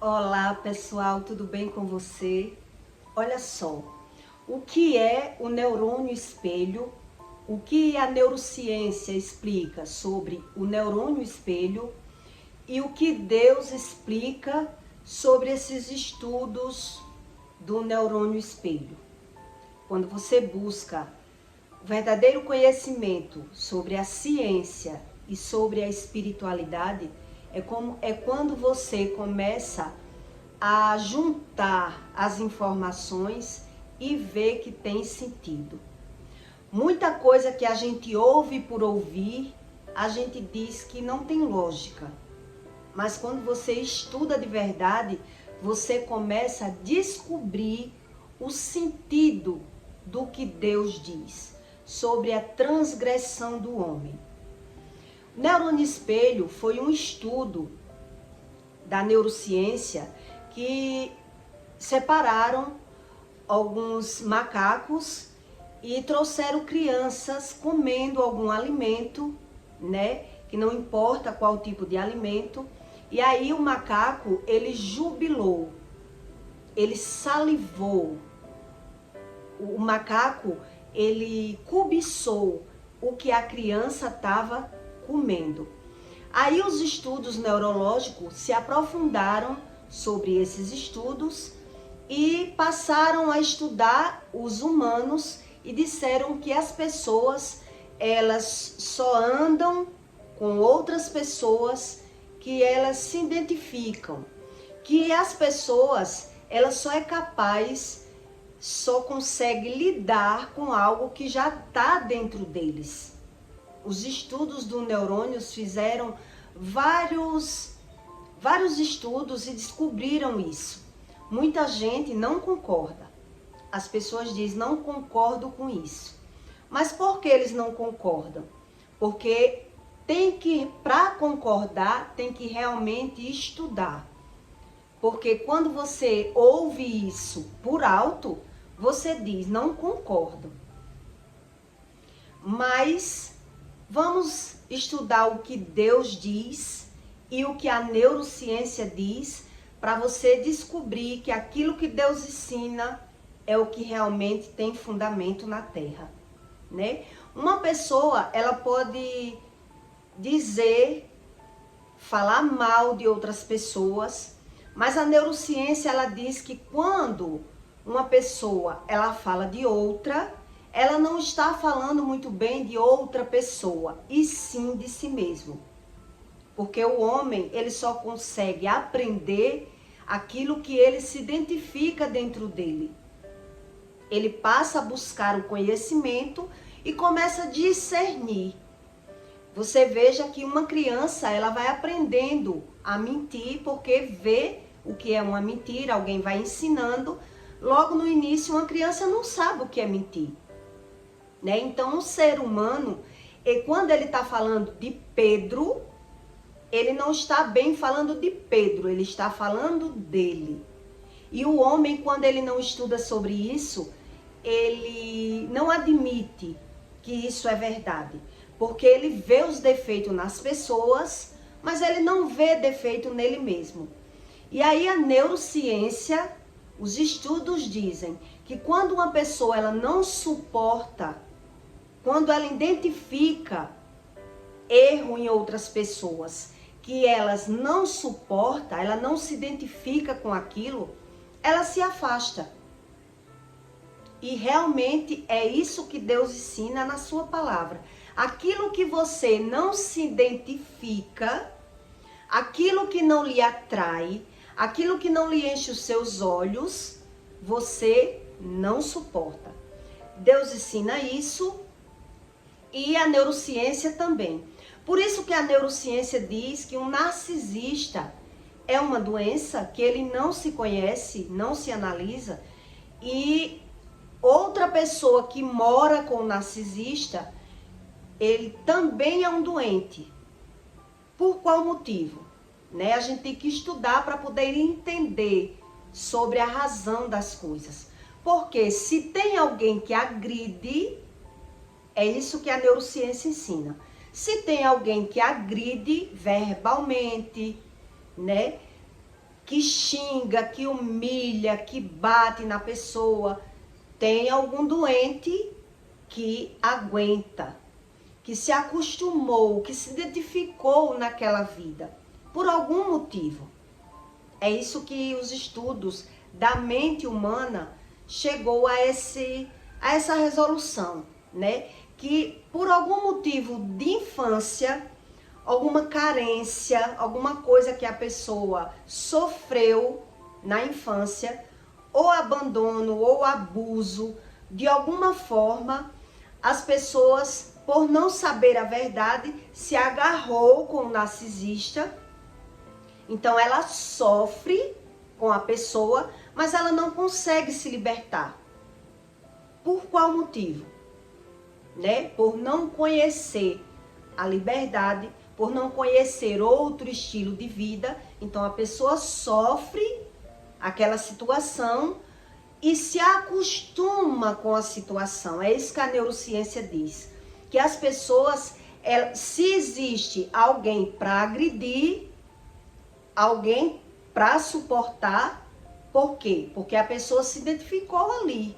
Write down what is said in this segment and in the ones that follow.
Olá pessoal, tudo bem com você? Olha só, o que é o neurônio espelho? O que a neurociência explica sobre o neurônio espelho e o que Deus explica sobre esses estudos do neurônio espelho? Quando você busca o verdadeiro conhecimento sobre a ciência e sobre a espiritualidade, é quando você começa a juntar as informações e ver que tem sentido. Muita coisa que a gente ouve por ouvir, a gente diz que não tem lógica. Mas quando você estuda de verdade, você começa a descobrir o sentido do que Deus diz sobre a transgressão do homem. O neurônio espelho foi um estudo da neurociência que separaram alguns macacos e trouxeram crianças comendo algum alimento, né? Que não importa qual tipo de alimento. E aí o macaco, ele jubilou, ele salivou. O macaco, ele cobiçou o que a criança estava comendo. Aí os estudos neurológicos se aprofundaram sobre esses estudos e passaram a estudar os humanos e disseram que as pessoas, elas só andam com outras pessoas que elas se identificam, que as pessoas, elas só conseguem lidar com algo que já está dentro deles. Os estudos do neurônios fizeram vários estudos e descobriram isso. Muita gente não concorda. As pessoas dizem, não concordo com isso. Mas por que eles não concordam? Porque para concordar, tem que realmente estudar. Porque quando você ouve isso por alto, você diz, não concordo. Mas vamos estudar o que Deus diz e o que a neurociência diz para você descobrir que aquilo que Deus ensina é o que realmente tem fundamento na Terra, né? Uma pessoa, ela pode falar mal de outras pessoas, mas a neurociência, ela diz que quando uma pessoa, ela fala de outra, ela não está falando muito bem de outra pessoa, e sim de si mesmo. Porque o homem, ele só consegue aprender aquilo que ele se identifica dentro dele. Ele passa a buscar o conhecimento e começa a discernir. Você veja que uma criança, ela vai aprendendo a mentir porque vê o que é uma mentira, alguém vai ensinando. Logo no início, uma criança não sabe o que é mentir, né? Então, um ser humano, quando ele está falando de Pedro, ele não está bem falando de Pedro, ele está falando dele. E o homem, quando ele não estuda sobre isso, ele não admite que isso é verdade. Porque ele vê os defeitos nas pessoas, mas ele não vê defeito nele mesmo. E aí a neurociência, os estudos dizem que quando uma pessoa ela não suporta, quando ela identifica erro em outras pessoas, que elas não suportam, ela não se identifica com aquilo, ela se afasta. E realmente é isso que Deus ensina na sua palavra. Aquilo que você não se identifica, aquilo que não lhe atrai, aquilo que não lhe enche os seus olhos, você não suporta. Deus ensina isso e a neurociência também. Por isso que a neurociência diz que um narcisista é uma doença que ele não se conhece, não se analisa, e outra pessoa que mora com o narcisista, ele também é um doente. Por qual motivo? Né? A gente tem que estudar para poder entender sobre a razão das coisas. Porque se tem alguém que agride, é isso que a neurociência ensina. Se tem alguém que agride verbalmente, né? que xinga, que humilha, que bate na pessoa, tem algum doente que aguenta, que se acostumou, que se identificou naquela vida, por algum motivo. É isso que os estudos da mente humana chegou a essa resolução, né? Que por algum motivo de infância, alguma carência, alguma coisa que a pessoa sofreu na infância, ou abandono, ou abuso, de alguma forma, as pessoas, por não saber a verdade, se agarrou com o narcisista. Então ela sofre com a pessoa, mas ela não consegue se libertar. Por qual motivo? Né? Por não conhecer a liberdade, por não conhecer outro estilo de vida. Então a pessoa sofre aquela situação e se acostuma com a situação. É isso que a neurociência diz. Que as pessoas, se existe alguém para agredir, alguém para suportar, por quê? Porque a pessoa se identificou ali.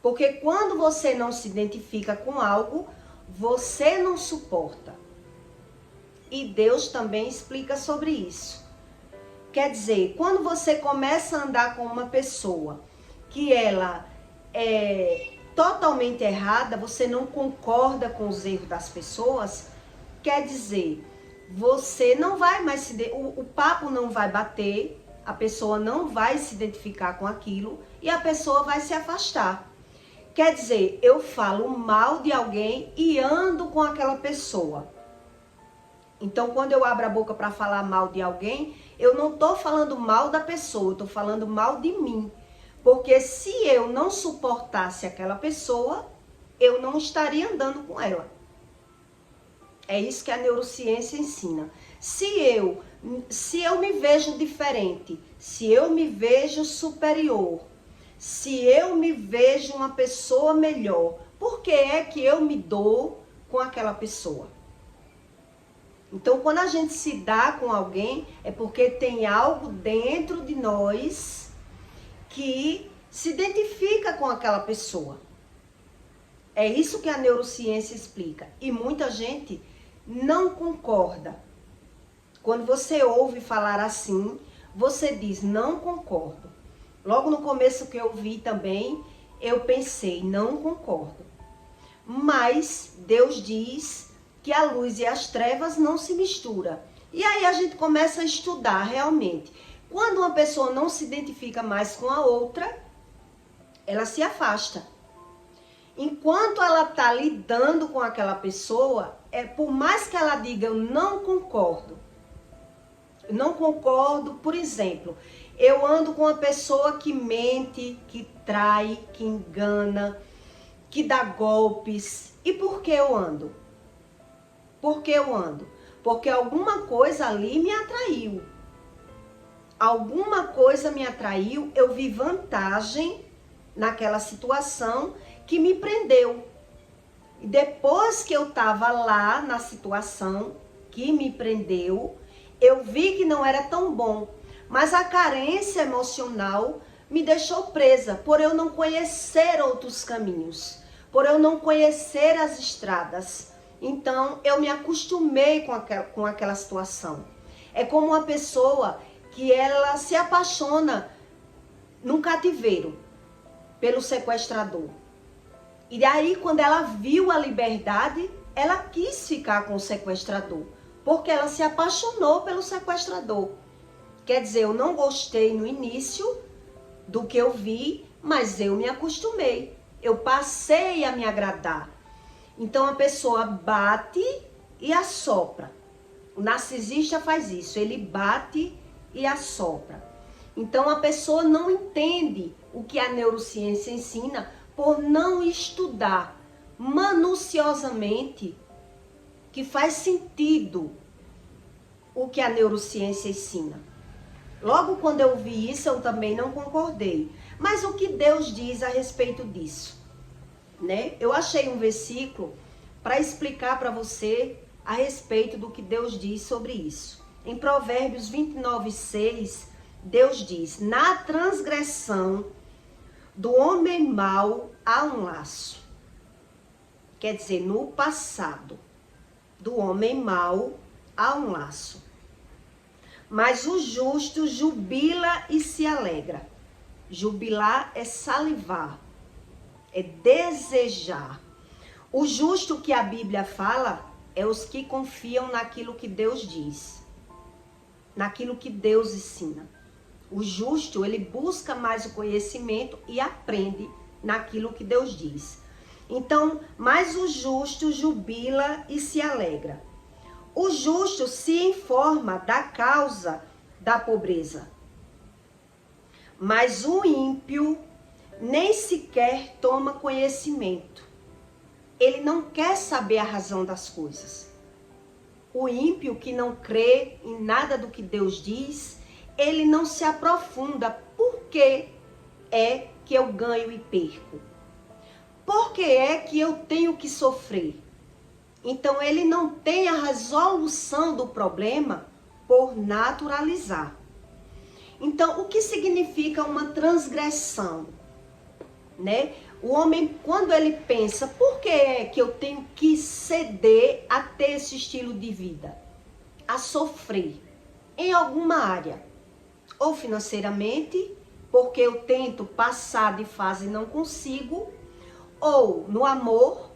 Porque quando você não se identifica com algo, você não suporta. E Deus também explica sobre isso. Quer dizer, quando você começa a andar com uma pessoa que ela é totalmente errada, você não concorda com os erros das pessoas, quer dizer, você não vai mais o papo não vai bater, a pessoa não vai se identificar com aquilo e a pessoa vai se afastar. Quer dizer, eu falo mal de alguém e ando com aquela pessoa. Então, quando eu abro a boca para falar mal de alguém, eu não estou falando mal da pessoa, eu estou falando mal de mim. Porque se eu não suportasse aquela pessoa, eu não estaria andando com ela. É isso que a neurociência ensina. Se eu me vejo diferente, se eu me vejo superior, se eu me vejo uma pessoa melhor, por que é que eu me dou com aquela pessoa? Então, quando a gente se dá com alguém, é porque tem algo dentro de nós que se identifica com aquela pessoa. É isso que a neurociência explica. E muita gente não concorda. Quando você ouve falar assim, você diz, não concordo. Logo no começo que eu vi também, eu pensei, não concordo. Mas Deus diz que a luz e as trevas não se misturam. E aí a gente começa a estudar realmente. Quando uma pessoa não se identifica mais com a outra, ela se afasta. Enquanto ela está lidando com aquela pessoa, por mais que ela diga, eu não concordo. Não concordo, por exemplo, eu ando com uma pessoa que mente, que trai, que engana, que dá golpes. E por que eu ando? Por que eu ando? Porque alguma coisa ali me atraiu. Alguma coisa me atraiu, eu vi vantagem naquela situação que me prendeu. E depois que eu estava lá na situação que me prendeu, eu vi que não era tão bom. Mas a carência emocional me deixou presa por eu não conhecer outros caminhos, por eu não conhecer as estradas. Então, eu me acostumei com aquela situação. É como uma pessoa que ela se apaixona num cativeiro pelo sequestrador. E aí, quando ela viu a liberdade, ela quis ficar com o sequestrador, porque ela se apaixonou pelo sequestrador. Quer dizer, eu não gostei no início do que eu vi, mas eu me acostumei. Eu passei a me agradar. Então a pessoa bate e assopra. O narcisista faz isso, ele bate e assopra. Então a pessoa não entende o que a neurociência ensina por não estudar minuciosamente que faz sentido o que a neurociência ensina. Logo quando eu vi isso, eu também não concordei. Mas o que Deus diz a respeito disso? Né? Eu achei um versículo para explicar para você a respeito do que Deus diz sobre isso. Em Provérbios 29:6, Deus diz: na transgressão do homem mau há um laço. Quer dizer, no passado do homem mau há um laço. Mas o justo jubila e se alegra. Jubilar é salivar, é desejar. O justo que a Bíblia fala é os que confiam naquilo que Deus diz, naquilo que Deus ensina. O justo, ele busca mais o conhecimento e aprende naquilo que Deus diz. Então, mas o justo jubila e se alegra. O justo se informa da causa da pobreza. Mas o ímpio nem sequer toma conhecimento. Ele não quer saber a razão das coisas. O ímpio que não crê em nada do que Deus diz, ele não se aprofunda. Por que é que eu ganho e perco? Por que é que eu tenho que sofrer? Então ele não tem a resolução do problema por naturalizar. Então, o que significa uma transgressão? Né? O homem, quando ele pensa, por que é que eu tenho que ceder a ter esse estilo de vida? A sofrer em alguma área. Ou financeiramente, porque eu tento passar de fase e não consigo. Ou no amor,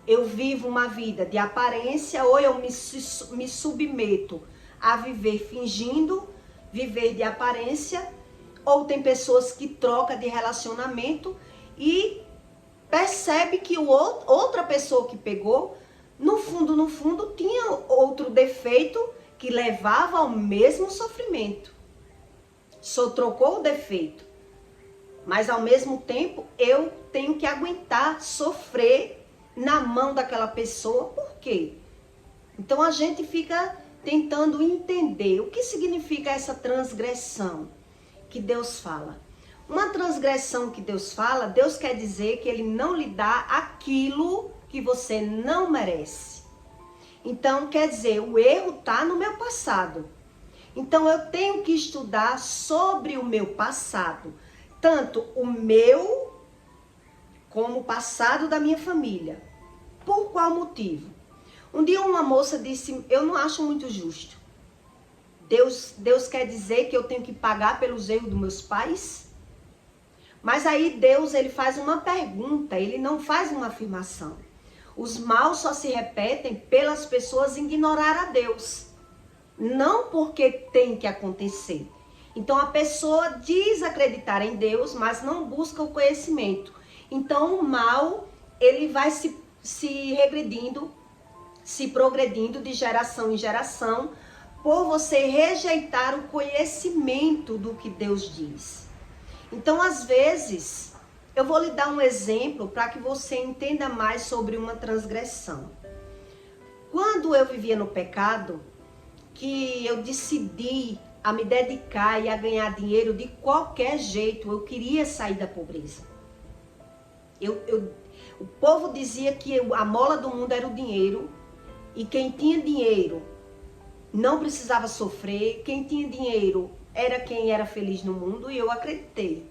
eu vivo uma vida de aparência, ou eu me submeto a viver fingindo, viver de aparência, ou tem pessoas que trocam de relacionamento e percebe que outra pessoa que pegou, no fundo, tinha outro defeito que levava ao mesmo sofrimento. Só trocou o defeito, mas ao mesmo tempo eu tenho que aguentar sofrer na mão daquela pessoa. Por quê? Então a gente fica tentando entender o que significa essa transgressão que Deus fala. Uma transgressão que Deus fala, Deus quer dizer que ele não lhe dá aquilo que você não merece. Então, quer dizer, o erro está no meu passado. Então, eu tenho que estudar sobre o meu passado. Tanto o meu, como o passado da minha família. Por qual motivo? Um dia uma moça disse, eu não acho muito justo. Deus quer dizer que eu tenho que pagar pelos erros dos meus pais? Mas aí Deus, ele faz uma pergunta, ele não faz uma afirmação. Os maus só se repetem pelas pessoas ignorar a Deus. Não porque tem que acontecer. Então a pessoa diz acreditar em Deus, mas não busca o conhecimento. Então o mal, ele vai se regredindo, se progredindo de geração em geração, por você rejeitar o conhecimento do que Deus diz. Então, às vezes, eu vou lhe dar um exemplo para que você entenda mais sobre uma transgressão. Quando eu vivia no pecado, que eu decidi a me dedicar e a ganhar dinheiro de qualquer jeito, eu queria sair da pobreza. O povo dizia que a mola do mundo era o dinheiro, e quem tinha dinheiro não precisava sofrer, quem tinha dinheiro era quem era feliz no mundo, e eu acreditei.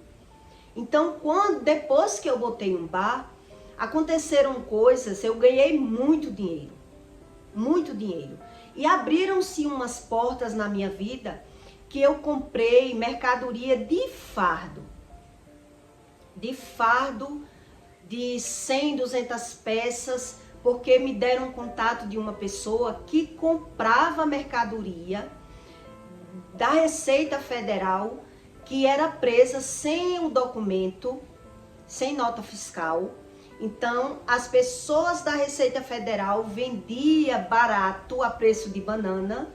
Então, depois que eu botei um bar, aconteceram coisas, eu ganhei muito dinheiro, e abriram-se umas portas na minha vida, que eu comprei mercadoria de fardo, de 100, 200 peças, porque me deram um contato de uma pessoa que comprava mercadoria da Receita Federal, que era presa sem o documento, sem nota fiscal. Então, as pessoas da Receita Federal vendiam barato a preço de banana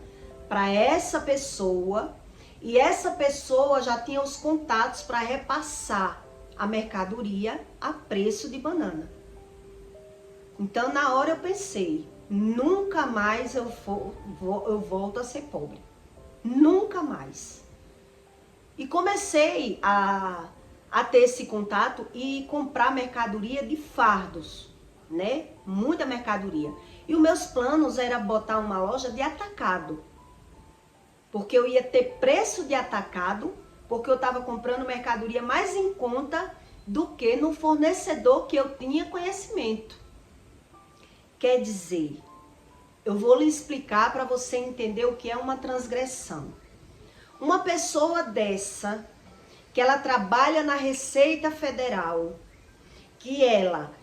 para essa pessoa, e essa pessoa já tinha os contatos para repassar a mercadoria a preço de banana. Então, na hora eu pensei, nunca mais eu volto a ser pobre. Nunca mais. E comecei a ter esse contato e comprar mercadoria de fardos, né? Muita mercadoria. E os meus planos era botar uma loja de atacado. porque eu ia ter preço de atacado, porque eu estava comprando mercadoria mais em conta do que no fornecedor que eu tinha conhecimento. Quer dizer, eu vou lhe explicar para você entender o que é uma transgressão. Uma pessoa dessa, que ela trabalha na Receita Federal, que ela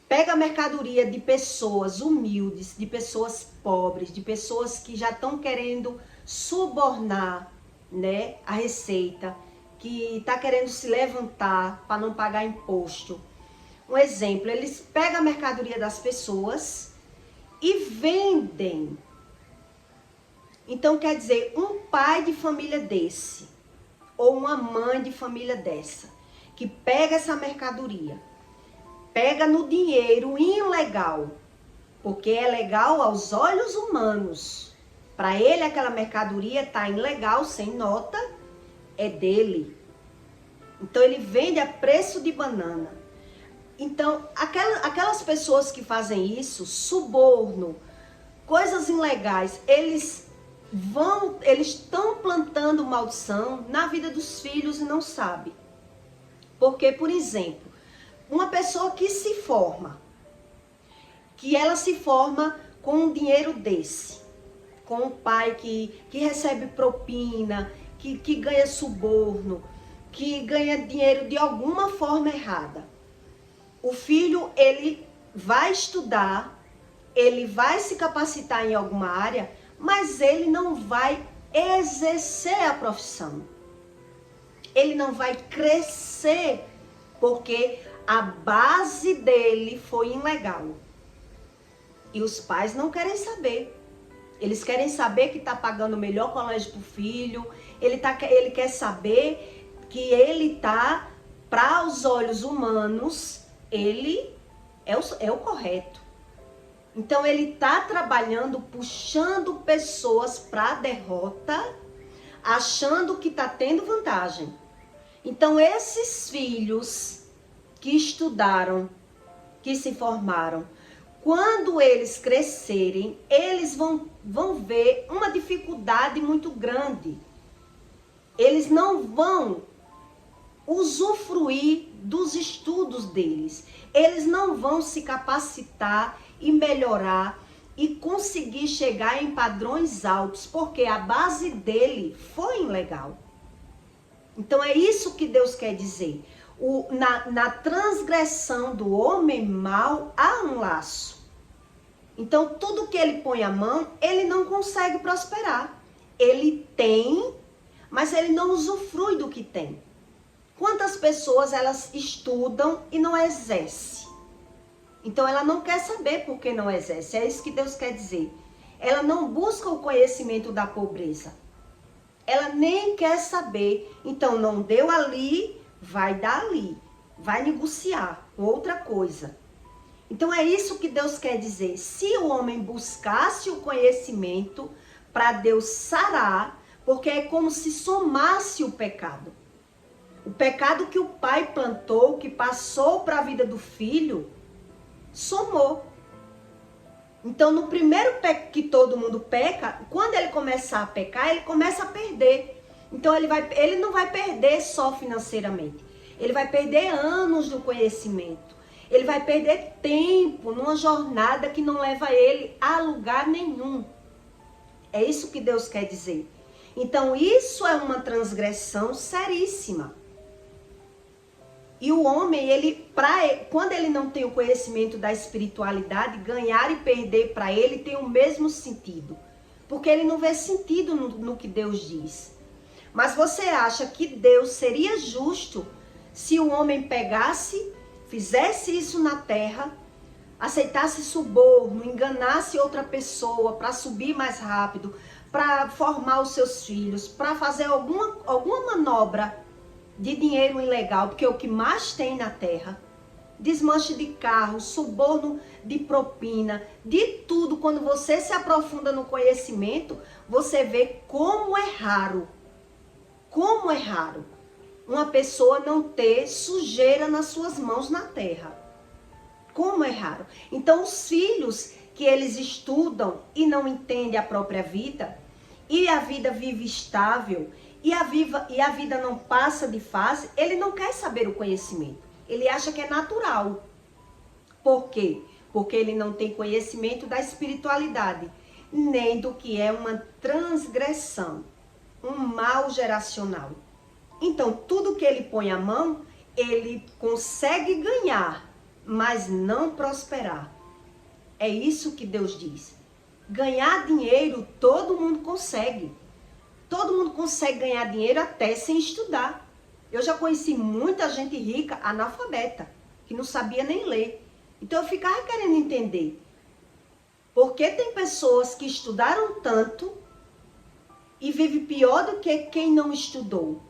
pega a mercadoria de pessoas humildes, de pessoas pobres, de pessoas que já estão querendo subornar, né, a Receita, que está querendo se levantar para não pagar imposto. Um exemplo, eles pegam a mercadoria das pessoas e vendem. Então, quer dizer, um pai de família desse, ou uma mãe de família dessa, que pega essa mercadoria, pega no dinheiro ilegal, porque é legal aos olhos humanos. Para ele, aquela mercadoria está ilegal, sem nota, é dele. Então, ele vende a preço de banana. Então, aquelas pessoas que fazem isso, suborno, coisas ilegais, eles estão plantando maldição na vida dos filhos e não sabem. Porque, por exemplo, uma pessoa que se forma, que ela se forma com um dinheiro desse, com um pai que recebe propina, que ganha suborno, que ganha dinheiro de alguma forma errada. O filho, ele vai estudar, ele vai se capacitar em alguma área, mas ele não vai exercer a profissão. Ele não vai crescer, porque a base dele foi ilegal. E os pais não querem saber. Eles querem saber que está pagando o melhor colégio para o filho. Ele quer saber que ele está, para os olhos humanos, ele é o correto. Então ele está trabalhando, puxando pessoas para a derrota, achando que está tendo vantagem. Então esses filhos que estudaram, que se formaram, quando eles crescerem, eles vão ver uma dificuldade muito grande. Eles não vão usufruir dos estudos deles. Eles não vão se capacitar e melhorar e conseguir chegar em padrões altos, porque a base dele foi ilegal. Então é isso que Deus quer dizer. Na transgressão do homem mau há um laço. Então tudo que ele põe a mão, ele não consegue prosperar. Ele tem, mas ele não usufrui do que tem. Quantas pessoas elas estudam e não exercem? Então ela não quer saber por que não exerce. É isso que Deus quer dizer. Ela não busca o conhecimento da pobreza. Ela nem quer saber. Então não deu ali, vai dar ali. Vai negociar com outra coisa. Então é isso que Deus quer dizer. Se o homem buscasse o conhecimento para Deus sarar, porque é como se somasse o pecado. O pecado que o pai plantou, que passou para a vida do filho, somou. Então, no primeiro que todo mundo peca, quando ele começar a pecar, ele começa a perder. Então, ele não vai perder só financeiramente. Ele vai perder anos do conhecimento. Ele vai perder tempo numa jornada que não leva ele a lugar nenhum. É isso que Deus quer dizer. Então, isso é uma transgressão seríssima. E o homem, quando ele não tem o conhecimento da espiritualidade, ganhar e perder para ele tem o mesmo sentido. Porque ele não vê sentido no que Deus diz. Mas você acha que Deus seria justo se o homem pegasse, fizesse isso na terra, aceitasse suborno, enganasse outra pessoa para subir mais rápido, para formar os seus filhos, para fazer alguma manobra de dinheiro ilegal, porque é o que mais tem na terra, desmanche de carro, suborno de propina, de tudo. Quando você se aprofunda no conhecimento, você vê como é raro uma pessoa não ter sujeira nas suas mãos na terra. Como é raro. Então os filhos que eles estudam e não entendem a própria vida, e a vida vive estável, e a vida não passa de fase, ele não quer saber o conhecimento. Ele acha que é natural. Por quê? Porque ele não tem conhecimento da espiritualidade, nem do que é uma transgressão, um mal geracional. Então, tudo que ele põe a mão, ele consegue ganhar, mas não prosperar. É isso que Deus diz. Ganhar dinheiro, todo mundo consegue. Todo mundo consegue ganhar dinheiro até sem estudar. Eu já conheci muita gente rica, analfabeta, que não sabia nem ler. Então eu ficava querendo entender. Por que tem pessoas que estudaram tanto e vivem pior do que quem não estudou?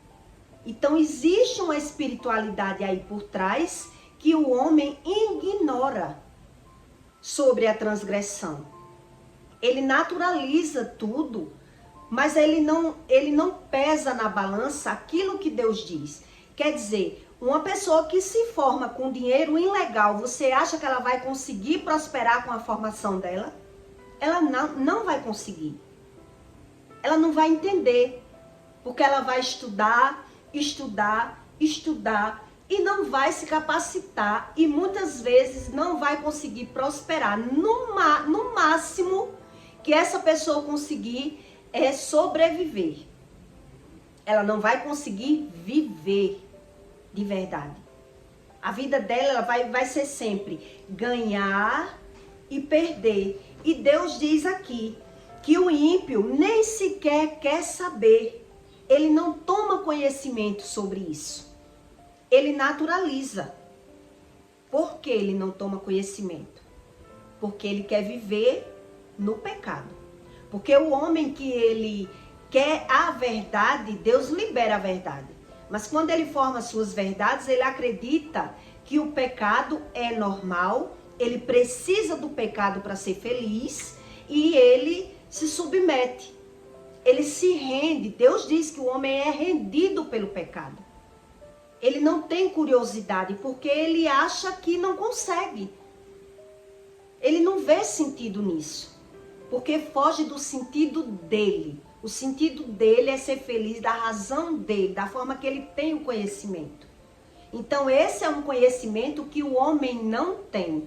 Então existe uma espiritualidade aí por trás que o homem ignora sobre a transgressão. Ele naturaliza tudo, mas ele não pesa na balança aquilo que Deus diz. Quer dizer, uma pessoa que se forma com dinheiro ilegal, você acha que ela vai conseguir prosperar com a formação dela? Ela não vai conseguir. Ela não vai entender, porque ela vai estudar e não vai se capacitar e muitas vezes não vai conseguir prosperar. No máximo que essa pessoa conseguir é sobreviver. Ela não vai conseguir viver de verdade. A vida dela vai ser sempre ganhar e perder. E Deus diz aqui que o ímpio nem sequer quer saber. Ele não toma conhecimento sobre isso. Ele naturaliza. Por que ele não toma conhecimento? Porque ele quer viver no pecado. Porque o homem que ele quer a verdade, Deus libera a verdade. Mas quando ele forma suas verdades, ele acredita que o pecado é normal, ele precisa do pecado para ser feliz e ele se submete. Ele se rende. Deus diz que o homem é rendido pelo pecado. Ele não tem curiosidade porque ele acha que não consegue. Ele não vê sentido nisso. Porque foge do sentido dele. O sentido dele é ser feliz da razão dele, da forma que ele tem o conhecimento. Então esse é um conhecimento que o homem não tem.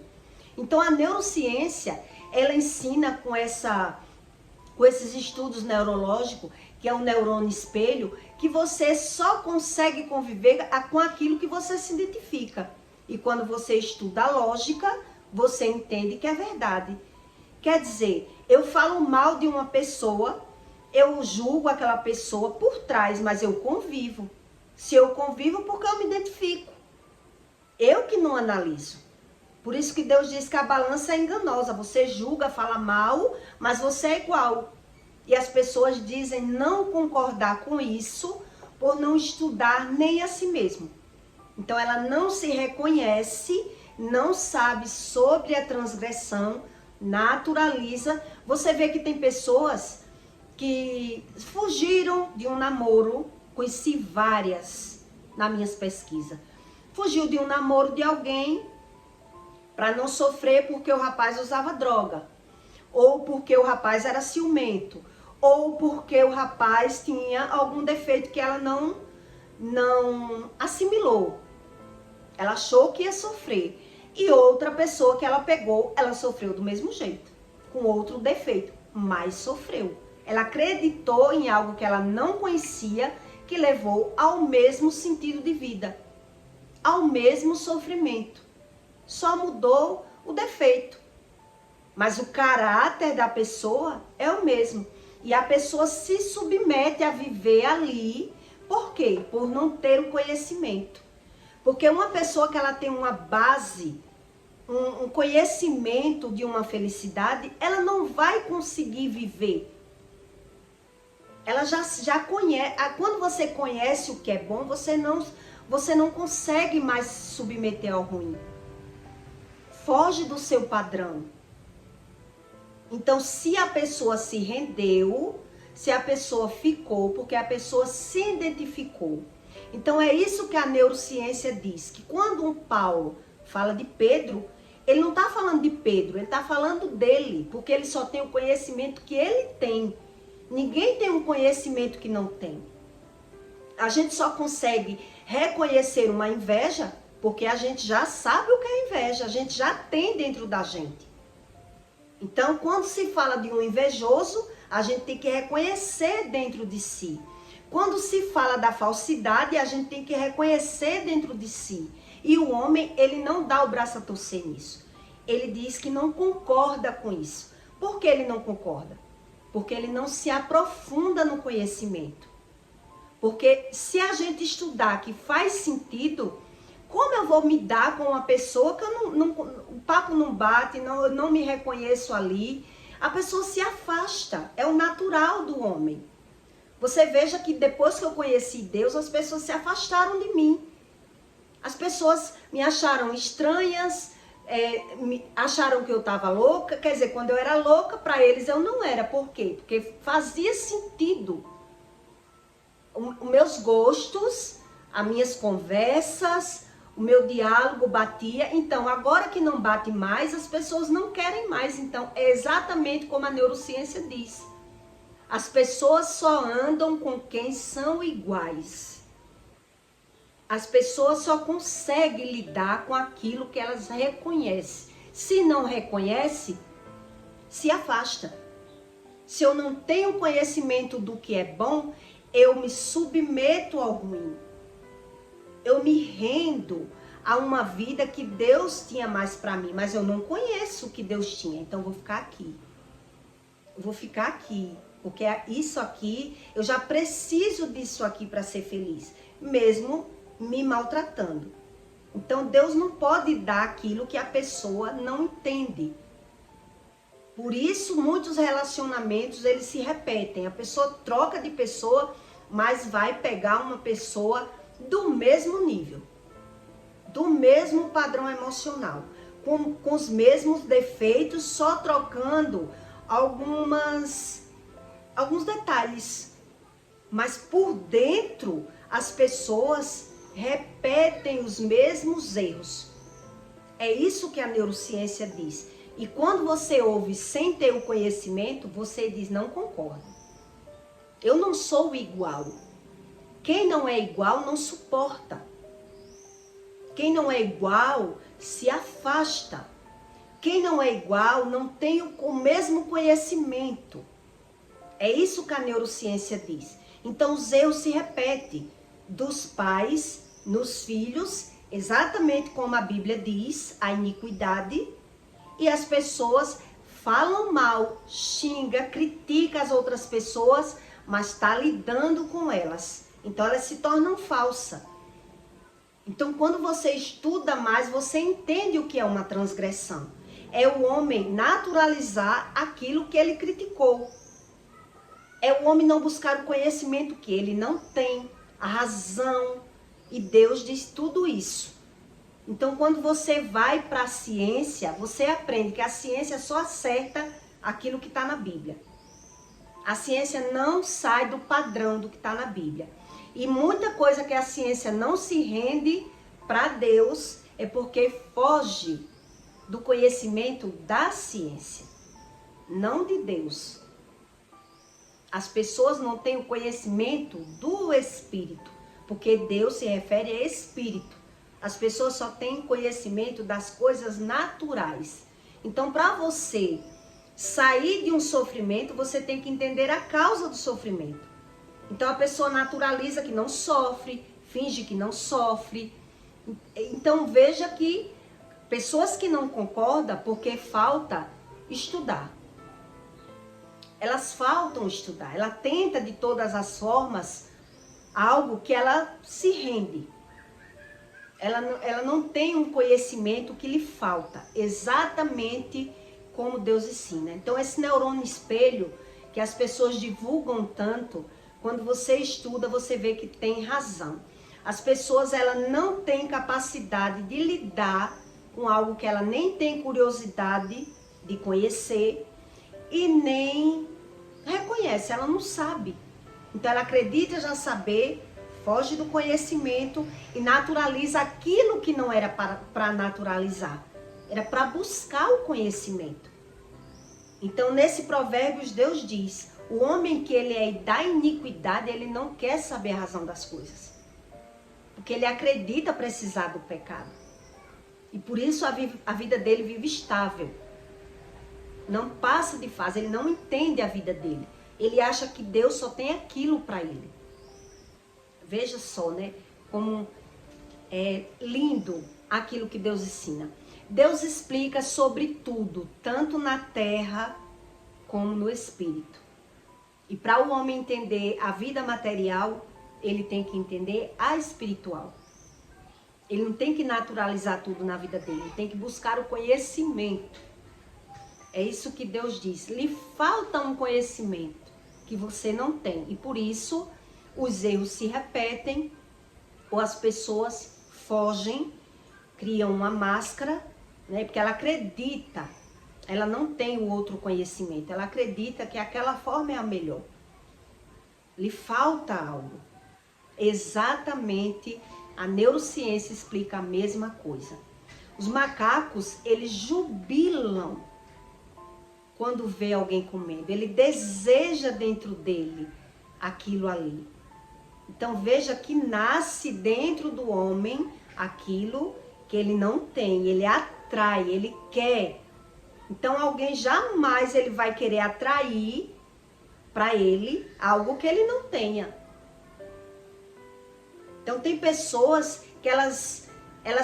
Então a neurociência, ela ensina com esses estudos neurológicos, que é o neurônio espelho, que você só consegue conviver com aquilo que você se identifica. E quando você estuda a lógica, você entende que é verdade. Quer dizer, eu falo mal de uma pessoa, eu julgo aquela pessoa por trás, mas eu convivo. Se eu convivo, porque eu me identifico. Eu que não analiso. Por isso que Deus diz que a balança é enganosa. Você julga, fala mal, mas você é igual. E as pessoas dizem não concordar com isso por não estudar nem a si mesmo. Então ela não se reconhece, não sabe sobre a transgressão, naturaliza. Você vê que tem pessoas que fugiram de um namoro, conheci várias nas minhas pesquisas. Fugiu de um namoro de alguém para não sofrer porque o rapaz usava droga, ou porque o rapaz era ciumento, ou porque o rapaz tinha algum defeito que ela não assimilou. Ela achou que ia sofrer. E outra pessoa que ela pegou, ela sofreu do mesmo jeito, com outro defeito, mas sofreu. Ela acreditou em algo que ela não conhecia, que levou ao mesmo sentido de vida, ao mesmo sofrimento. Só mudou o defeito, mas o caráter da pessoa é o mesmo. E a pessoa se submete a viver ali. Por quê? Por não ter o conhecimento. Porque uma pessoa que ela tem uma base, um conhecimento de uma felicidade, ela não vai conseguir viver. Ela já conhece. Quando você conhece o que é bom, você não consegue mais se submeter ao ruim. Foge do seu padrão. Então, se a pessoa se rendeu, se a pessoa ficou, porque a pessoa se identificou. Então, é isso que a neurociência diz, que quando um Paulo fala de Pedro, ele não está falando de Pedro, ele está falando dele, porque ele só tem o conhecimento que ele tem. Ninguém tem um conhecimento que não tem. A gente só consegue reconhecer uma inveja porque a gente já sabe o que é inveja, a gente já tem dentro da gente. Então, quando se fala de um invejoso, a gente tem que reconhecer dentro de si. Quando se fala da falsidade, a gente tem que reconhecer dentro de si. E o homem, ele não dá o braço a torcer nisso. Ele diz que não concorda com isso. Por que ele não concorda? Porque ele não se aprofunda no conhecimento. Porque se a gente estudar que faz sentido, como eu vou me dar com uma pessoa que o papo não bate, eu não me reconheço ali? A pessoa se afasta, é o natural do homem. Você veja que depois que eu conheci Deus, as pessoas se afastaram de mim. As pessoas me acharam estranhas, acharam que eu estava louca. Quer dizer, quando eu era louca, para eles eu não era. Por quê? Porque fazia sentido. Os meus gostos, as minhas conversas, o meu diálogo batia. Então, agora que não bate mais, as pessoas não querem mais. Então, é exatamente como a neurociência diz. As pessoas só andam com quem são iguais. As pessoas só conseguem lidar com aquilo que elas reconhecem. Se não reconhece, se afasta. Se eu não tenho conhecimento do que é bom, eu me submeto ao ruim. Eu me rendo a uma vida que Deus tinha mais para mim, mas eu não conheço o que Deus tinha, então eu vou ficar aqui. Eu vou ficar aqui, porque isso aqui, eu já preciso disso aqui para ser feliz, mesmo me maltratando. Então Deus não pode dar aquilo que a pessoa não entende. Por isso muitos relacionamentos eles se repetem. A pessoa troca de pessoa, mas vai pegar uma pessoa do mesmo nível, do mesmo padrão emocional, com os mesmos defeitos, só trocando alguns detalhes. Mas por dentro as pessoas repetem os mesmos erros. É isso que a neurociência diz. E quando você ouve sem ter o conhecimento, você diz, não concordo. Eu não sou igual. Quem não é igual não suporta. Quem não é igual se afasta. Quem não é igual não tem o mesmo conhecimento. É isso que a neurociência diz. Então os erros se repetem dos pais nos filhos, exatamente como a Bíblia diz, a iniquidade, e as pessoas falam mal, xinga, critica as outras pessoas, mas está lidando com elas. Então elas se tornam falsas. Então quando você estuda mais, você entende o que é uma transgressão. É o homem naturalizar aquilo que ele criticou. É o homem não buscar o conhecimento que ele não tem, a razão. E Deus diz tudo isso. Então quando você vai para a ciência, você aprende que a ciência só acerta aquilo que está na Bíblia. A ciência não sai do padrão do que está na Bíblia. E muita coisa que a ciência não se rende para Deus é porque foge do conhecimento da ciência, não de Deus. As pessoas não têm o conhecimento do Espírito, porque Deus se refere a Espírito. As pessoas só têm conhecimento das coisas naturais. Então, para você sair de um sofrimento, você tem que entender a causa do sofrimento. Então a pessoa naturaliza que não sofre, finge que não sofre. Então veja que pessoas que não concordam porque falta estudar. Elas faltam estudar. Ela tenta de todas as formas algo que ela se rende. Ela não tem um conhecimento que lhe falta, exatamente como Deus ensina. Então esse neurônio espelho que as pessoas divulgam tanto, quando você estuda, você vê que tem razão. As pessoas, ela não têm capacidade de lidar com algo que ela nem tem curiosidade de conhecer e nem reconhece, ela não sabe. Então ela acredita já saber, foge do conhecimento e naturaliza aquilo que não era para naturalizar. Era para buscar o conhecimento. Então nesse Provérbios Deus diz, O homem que ele é da iniquidade, ele não quer saber a razão das coisas. Porque ele acredita precisar do pecado. E por isso a vida dele vive estável. Não passa de fase, ele não entende a vida dele. Ele acha que Deus só tem aquilo para ele. Veja só, né? Como é lindo aquilo que Deus ensina. Deus explica sobre tudo, tanto na terra como no espírito. E para o homem entender a vida material, ele tem que entender a espiritual. Ele não tem que naturalizar tudo na vida dele, ele tem que buscar o conhecimento. É isso que Deus diz. Lhe falta um conhecimento que você não tem. E por isso os erros se repetem, ou as pessoas fogem, criam uma máscara, né? Porque ela acredita, ela não tem o outro conhecimento, ela acredita que aquela forma é a melhor. Lhe falta algo. Exatamente, a neurociência explica a mesma coisa. Os macacos, eles jubilam quando vê alguém comendo. Ele deseja dentro dele aquilo ali. Então veja que nasce dentro do homem aquilo que ele não tem. Ele atrai, ele quer. Então alguém jamais ele vai querer atrair para ele algo que ele não tenha. Então tem pessoas que elas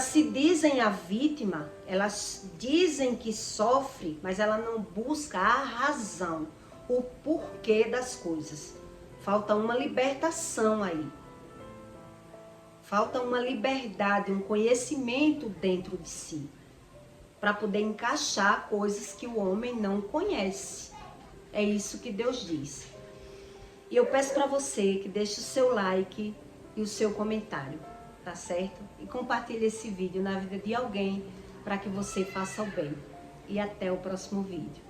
se dizem a vítima, elas dizem que sofre, mas ela não busca a razão, o porquê das coisas. Falta uma libertação aí. Falta uma liberdade, um conhecimento dentro de si, para poder encaixar coisas que o homem não conhece. É isso que Deus diz. E eu peço para você que deixe o seu like e o seu comentário, tá certo? E compartilhe esse vídeo na vida de alguém para que você faça o bem. E até o próximo vídeo.